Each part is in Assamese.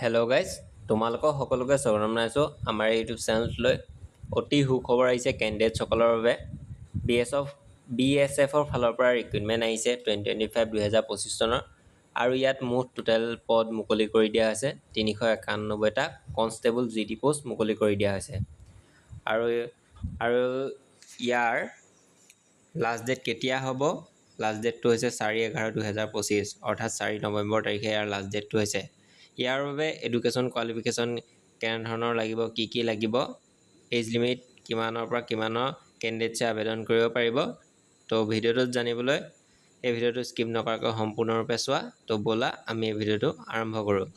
হেল্ল' গাইজ, তোমালোকক সকলোকে স্বাগতম জনাইছোঁ আমাৰ ইউটিউব চেনেলটোলৈ। অতি সুখবৰ আহিছে কেণ্ডিডেটসকলৰ বাবে। BSFৰ ফালৰ পৰা ৰিক্ৰুইটমেণ্ট আহিছে 2025 চনৰ, আৰু ইয়াত মুঠ টোটেল পদ মুকলি কৰি দিয়া হৈছে 391টা কনষ্টেবল GD পোষ্ট মুকলি কৰি দিয়া হৈছে। আৰু ইয়াৰ লাষ্ট ডেট কেতিয়া হ'ব? লাষ্ট ডেটটো হৈছে 4/11/2025, অৰ্থাৎ 4 নৱেম্বৰ তাৰিখে ইয়াৰ লাষ্ট ডেটটো হৈছে। ইয়াৰ বাবে এডুকেশ্যন কোৱালিফিকেশ্যন কেনেধৰণৰ লাগিব, কি লাগিব, এজ লিমিট কিমানৰ পৰা কিমানৰ কেণ্ডিডেটছে আবেদন কৰিব পাৰিব। তো ভিডিঅ'টোত জানিবলৈ এই ভিডিঅ'টো স্কিপ নকৰাকৈ সম্পূৰ্ণৰূপে চোৱা। তো ব'লা আমি এই ভিডিঅ'টো আৰম্ভ কৰোঁ।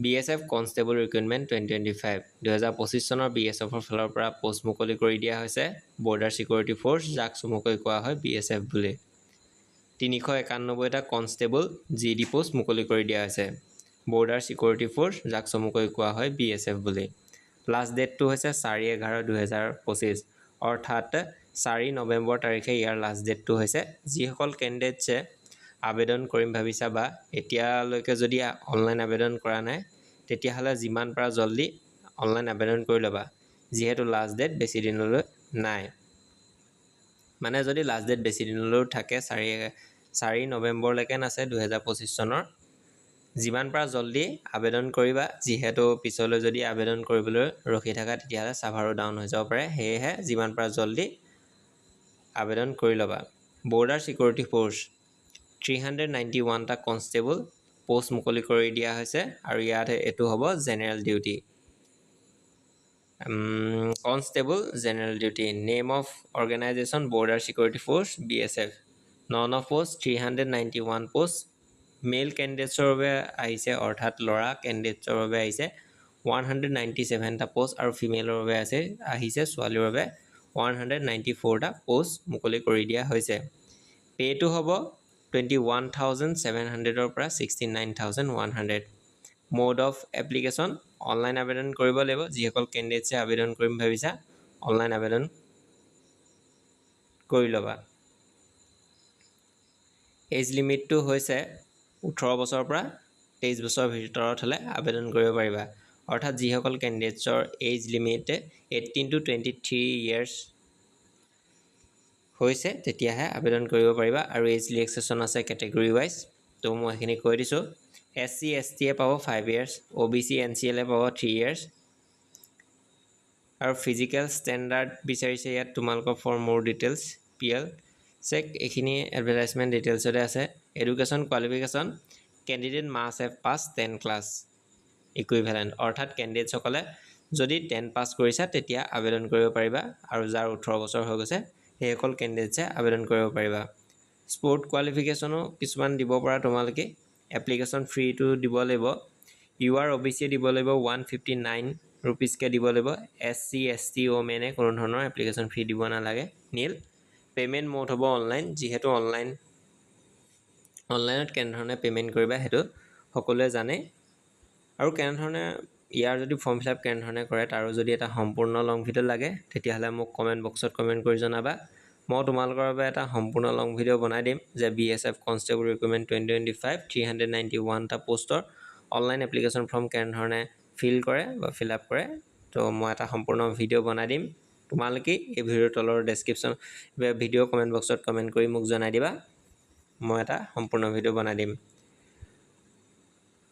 BSF কনষ্টেবল ৰিক্ৰুইটমেণ্ট 2025 চনৰ BSFৰ ফালৰ পৰা পোষ্ট মুকলি কৰি দিয়া হৈছে। বৰ্ডাৰ ছিকিউৰিটি ফ'ৰ্চ, যাক চমুকৈ কোৱা হয় BSF বুলি। 391টা কনষ্টেবল GD পোষ্ট মুকলি কৰি দিয়া হৈছে। বৰ্ডাৰ ছিকিউৰিটি ফ'ৰ্চ, যাক চমুকৈ কোৱা হয় BSF বুলি। লাষ্ট ডেটটো হৈছে 4/11/2025, অৰ্থাৎ 4 নৱেম্বৰ তাৰিখে ইয়াৰ লাষ্ট ডেটটো হৈছে। যিসকল কেণ্ডিডেটছে আবেদন কৰিম ভাবিছা বা এতিয়ালৈকে যদি অনলাইন আবেদন কৰা নাই, তেতিয়াহ'লে যিমান পাৰা জল্দি অনলাইন আবেদন কৰি ল'বা, যিহেতু লাষ্ট ডেট বেছি দিনলৈ নাই। মানে যদি লাষ্ট ডেট বেছি দিনলৈও থাকে, 4 নৱেম্বৰলৈকে আছে 2025 চনৰ, যিমান পাৰা জল্দি আবেদন কৰিবা, যিহেতু পিছলৈ যদি আবেদন কৰিবলৈ ৰখি থাকা তেতিয়াহ'লে ছাৰ্ভাৰো ডাউন হৈ যাব পাৰে। সেয়েহে যিমান পাৰা জল্দি আবেদন কৰি ল'বা। বৰ্ডাৰ ছিকিউৰিটি ফ'ৰ্চ 391টা কনষ্টেবল পোষ্ট মুকলি কৰি দিয়া হৈছে, আৰু ইয়াত এইটো হ'ব general duty. Constable general duty. Name of organisation border security force BSF। None of post 391 post. Male কেণ্ডিডেটছৰ বাবে আহিছে, অৰ্থাৎ ল'ৰা কেণ্ডিডেটছৰ বাবে আহিছে 197টা পোষ্ট, আৰু ফিমেলৰ বাবে আহিছে ছোৱালীৰ বাবে 194টা পোষ্ট মুকলি কৰি দিয়া হৈছে। পে'টো হ'ব 21,700ৰ পৰা 69,100। মোড অফ এপ্লিকেশ্যন, অনলাইন আবেদন কৰিব লাগিব। যিসকল কেণ্ডিডেটছে আবেদন কৰিম ভাবিছা, অনলাইন আবেদন কৰি ল'বা। এজ লিমিটটো হৈছে 18 বছৰৰ পৰা 23 বছৰৰ ভিতৰত হ'লে আবেদন কৰিব পাৰিবা। অৰ্থাৎ যিসকল কেণ্ডিডেটছৰ এজ লিমিট 18 to 23 ইয়াৰ্ছ হৈছে, তেতিয়াহে আবেদন কৰিব পাৰিবা। আৰু এজ ৰিলেক্সেশ্যন আছে কেটেগৰী ৱাইজ, তো মই সেইখিনি কৈ দিছোঁ। SC ST পাব 5 ইয়াৰ্ছ, OBC NCL পাব 3 ইয়াৰ্ছ। আৰু ফিজিকেল ষ্টেণ্ডাৰ্ড বিচাৰিছে ইয়াত তোমালোকৰ ফৰ মোৰ ডিটেইলছ PL চেক, এইখিনি এডভাৰটাইজমেণ্ট ডিটেইলছতে আছে। Education qualification, candidate must have pass 10 class equivalent, অৰ্থাৎ কেণ্ডিডেটসকলে যদি 10 পাছ কৰিছা তেতিয়া আবেদন কৰিব পাৰিবা, আৰু যাৰ 18 বছৰ হৈ গৈছে সেইসকল কেণ্ডিডেটছে আবেদন কৰিব পাৰিবা। স্পৰ্ট কোৱালিফিকেশ্যনো কিছুমান দিব পৰা তোমালোকে। এপ্লিকেশ্যন ফ্ৰীটো দিব লাগিব। UR OBC দিব লাগিব 159 ৰুপিজকৈ দিব লাগিব। SC ST ওমেনে কোনো ধৰণৰ এপ্লিকেশ্যন ফ্ৰী দিব নালাগে, নীল। পে'মেণ্ট মোড হ'ব অনলাইন, যিহেতু অনলাইনত কেনেধৰণে পে'মেণ্ট কৰিবা সেইটো সকলোৱে জানে। আৰু কেনেধৰণে ইয়াৰ যদি ফৰ্ম ফিল আপ কেনেধৰণে কৰে তাৰো যদি এটা সম্পূৰ্ণ লং ভিডিঅ' লাগে, তেতিয়াহ'লে মোক কমেণ্ট বক্সত কমেণ্ট কৰি জনাবা। মই তোমালোকৰ বাবে এটা সম্পূৰ্ণ লং ভিডিঅ' বনাই দিম যে BSF কনষ্টেবল ৰিক্ৰুইটমেণ্ট 2025 391টা পোষ্টৰ অনলাইন এপ্লিকেশ্যন ফৰ্ম কেনেধৰণে ফিল কৰে বা ফিল আপ কৰে। তো মই এটা সম্পূৰ্ণ ভিডিঅ' বনাই দিম। তোমালোকে এই ভিডিঅ'ৰ তলৰ ডেছক্ৰিপশ্যন ভিডিঅ' কমেণ্ট বক্সত কমেণ্ট কৰি মোক জনাই দিবা, মই এটা সম্পূৰ্ণ ভিডিঅ' বনাই দিম।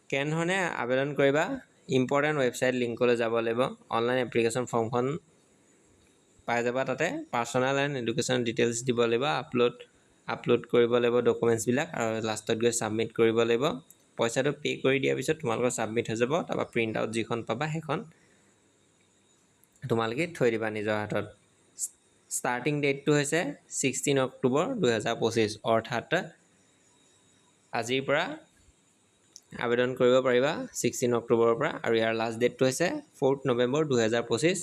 কেনেধৰণে আবেদন কৰিবা, ইম্পৰ্টেণ্ট ৱেবছাইট লিংকলৈ যাব লাগিব। অনলাইন এপ্লিকেশ্যন ফৰ্মখন পাই যাবা, তাতে পাৰ্চনেল এণ্ড এডুকেশ্যন ডিটেইলছ দিব লাগিব, আপলোড কৰিব লাগিব ডকুমেণ্টছবিলাক, আৰু লাষ্টত গৈ ছাবমিট কৰিব লাগিব। পইচাটো পে' কৰি দিয়াৰ পিছত তোমালোকৰ ছাবমিট হৈ যাব। তাৰপৰা প্ৰিণ্ট আউট যিখন পাবা সেইখন তোমালোকে থৈ দিবা নিজৰ হাতত। ষ্টাৰ্টিং ডেটটো হৈছে 16 অক্টোবৰ 2025, অৰ্থাৎ আজিৰ পৰা আবেদন কৰিব পাৰিবা 16 অক্টোবৰৰ পৰা। আৰু ইয়াৰ লাষ্ট ডেটটো হৈছে 4 নৱেম্বৰ 2025,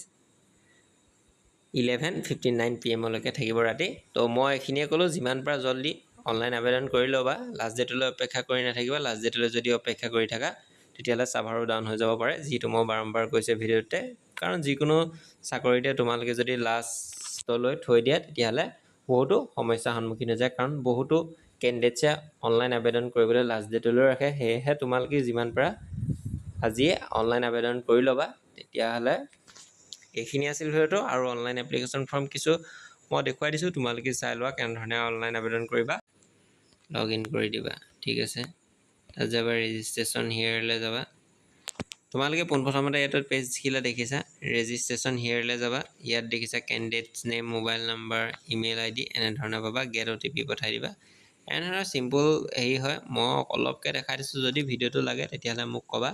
11:59 PM লৈকে থাকিব ৰাতি। তো মই এইখিনিয়ে ক'লোঁ, যিমান পাৰা জল্দি অনলাইন আবেদন কৰি ল'বা, লাষ্ট ডেটলৈ অপেক্ষা কৰি নাথাকিবা। লাষ্ট ডেটলৈ যদি অপেক্ষা কৰি থাকা তেতিয়াহ'লে ছাৰ্ভাৰো ডাউন হৈ যাব পাৰে, যিটো মই বাৰম্বাৰ কৈছোঁ ভিডিঅ'তে। কাৰণ যিকোনো চাকৰিতে তোমালোকে যদি লাষ্টলৈ থৈ দিয়া তেতিয়াহ'লে বহুতো সমস্যাৰ সন্মুখীন হৈ যায়, কাৰণ বহুতো কেণ্ডিডেটছে অনলাইন আবেদন কৰিবলৈ লাষ্ট ডেটলৈ ৰাখে। সেয়েহে তোমালোকে যিমান পাৰা আজিয়ে অনলাইন আবেদন কৰি ল'বা। তেতিয়াহ'লে এইখিনি আছিল ভিডিঅ'টো। আৰু অনলাইন এপ্লিকেশ্যন ফৰ্ম কিছু মই দেখুৱাই দিছোঁ, তোমালোকে চাই লোৱা কেনেধৰণে অনলাইন আবেদন কৰিবা। লগ ইন কৰি দিবা, ঠিক আছে। তাত যাবা ৰেজিষ্ট্ৰেশ্যন হিয়াৰলৈ যাবা। তোমালোকে পোনপ্ৰথমতে ইয়াত পেজ দেখিলে দেখিছা, ৰেজিষ্ট্ৰেশ্যন হিয়াৰলৈ যাবা। ইয়াত দেখিছা candidates name, mobile number, email ID এনেধৰণে পাবা। গেট OTP পঠাই দিবা। এনেধৰণৰ চিম্পল হেৰি হয়। মই অলপকৈ দেখাই দিছোঁ, যদি ভিডিঅ'টো লাগে তেতিয়াহ'লে মোক ক'বা,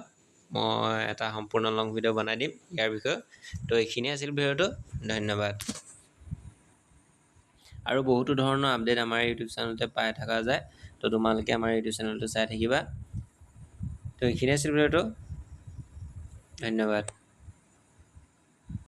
মই এটা সম্পূৰ্ণ লং ভিডিঅ' বনাই দিম ইয়াৰ বিষয়ে। তো এইখিনিয়ে আছিল ভিডিঅ'টো, ধন্যবাদ। আৰু বহুতো ধৰণৰ আপডেট আমাৰ ইউটিউব চেনেলতে পাই থকা যায়। তো তোমালোকে আমাৰ ইউটিউব চেনেলটো চাই থাকিবা। তো এইখিনিয়ে আছিল ভিডিঅ'টো, ধন্যবাদ।